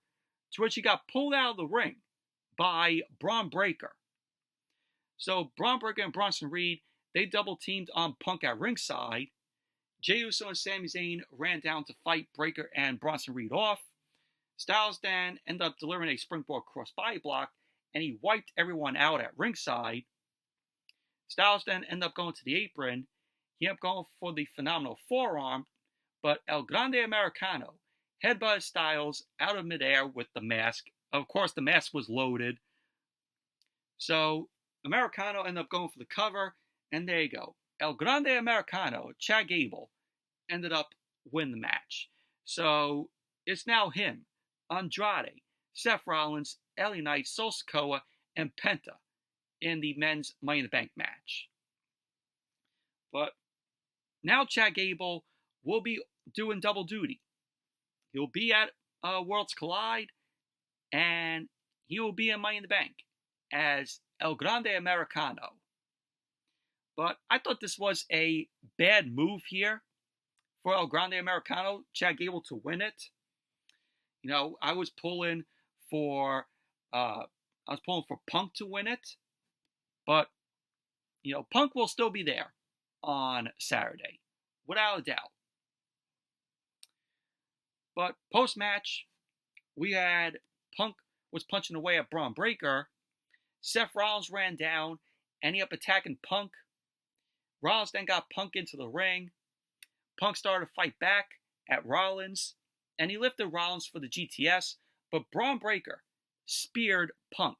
to which he got pulled out of the ring by Bron Breakker. So Bron Breakker and Bronson Reed, they double teamed on Punk at ringside. Jey Uso and Sami Zayn ran down to fight Breakker and Bronson Reed off. Styles then ended up delivering a springboard crossbody block, and he wiped everyone out at ringside. Styles then ended up going to the apron. He ended up going for the phenomenal forearm, but El Grande Americano headbutted Styles out of midair with the mask. Of course, the mask was loaded. So Americano ended up going for the cover, and there you go. El Grande Americano, Chad Gable, ended up winning the match. So it's now him, Andrade, Seth Rollins, LA Knight, Solo Sikoa, and Penta in the men's Money in the Bank match. But now Chad Gable will be doing double duty. He'll be at Worlds Collide, and he will be in Money in the Bank as El Grande Americano. But I thought this was a bad move here for El Grande Americano, Chad Gable, to win it. You know, I was pulling for Punk to win it, but you know, Punk will still be there on Saturday, without a doubt. But post-match, we had Punk was punching away at Bron Breakker. Seth Rollins ran down and he ended up attacking Punk Rollins then got Punk into the ring. Punk started to fight back at Rollins, and he lifted Rollins for the GTS, but Braun Breaker speared Punk.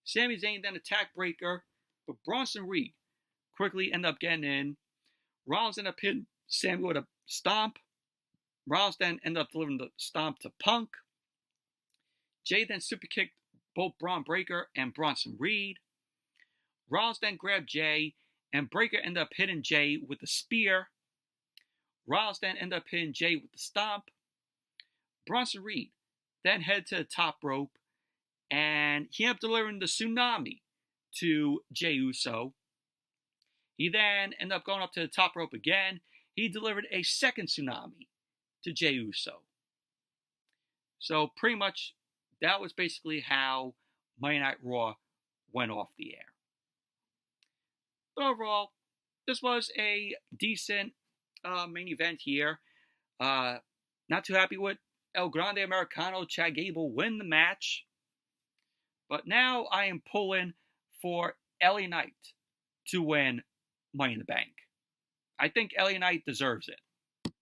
Sami Zayn then attacked Breaker, but Bronson Reed quickly ended up getting in. Rollins ended up hitting Sami with a stomp. Rollins then ended up delivering the stomp to Punk. Jay then superkicked both Braun Breaker and Bronson Reed. Rollins then grabbed Jay, and Breaker ended up hitting Jay with the spear. Rollins then ended up hitting Jay with the stomp. Bronson Reed then headed to the top rope, and he ended up delivering the tsunami to Jey Uso. He then ended up going up to the top rope again. He delivered a second tsunami to Jey Uso. So pretty much that was basically how Monday Night Raw went off the air. But overall, this was a decent main event here. Not too happy with El Grande Americano Chad Gable win the match. But now I am pulling for LA Knight to win Money in the Bank. I think LA Knight deserves it.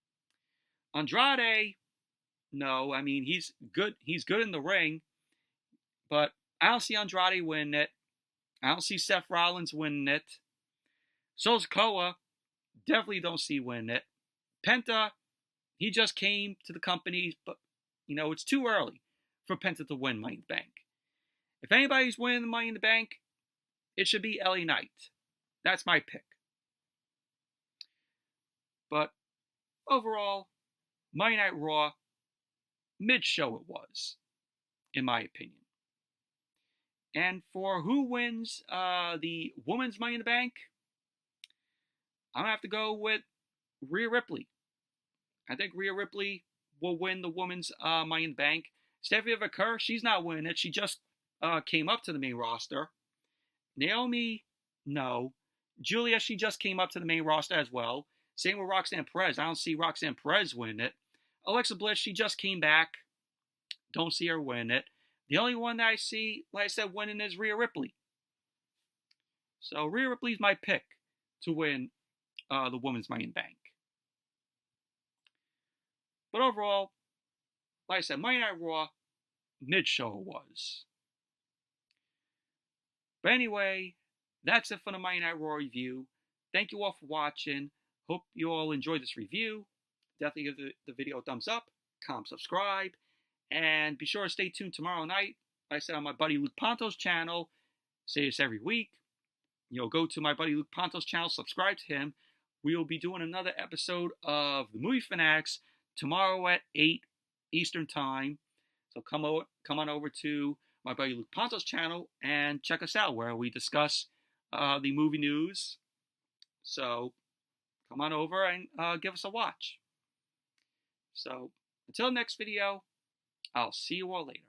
Andrade, no, I mean he's good. He's good in the ring, but I don't see Andrade winning it. I don't see Seth Rollins winning it. Sikoa, definitely don't see winning it. Penta, he just came to the company, but it's too early for Penta to win Money in the Bank. If anybody's winning the Money in the Bank, it should be LA Knight. That's my pick. But overall, Monday Night Raw, mid-show it was, in my opinion. And for who wins the women's Money in the Bank, I'm going to have to go with Rhea Ripley. I think Rhea Ripley will win the women's Money in the Bank. Stephanie Vaquer, she's not winning it. She just came up to the main roster. Naomi, no. Julia, she just came up to the main roster as well. Same with Roxanne Perez. I don't see Roxanne Perez winning it. Alexa Bliss, she just came back. Don't see her win it. The only one that I see, like I said, winning is Rhea Ripley. So Rhea Ripley's my pick to win the Women's Money in the Bank. But overall, like I said, Monday Night Raw, mid-show it was. But anyway, that's it for the Monday Night Raw review. Thank you all for watching. Hope you all enjoyed this review. Definitely give the video a thumbs up, comment, subscribe, and be sure to stay tuned tomorrow night. Like I said, on my buddy Luke Ponto's channel. Say this every week. Go to my buddy Luke Ponto's channel, subscribe to him. We will be doing another episode of The Movie Fanatics tomorrow at 8 Eastern Time. So come on over to my buddy Luke Ponto's channel and check us out where we discuss the movie news. So come on over and give us a watch. So until the next video, I'll see you all later.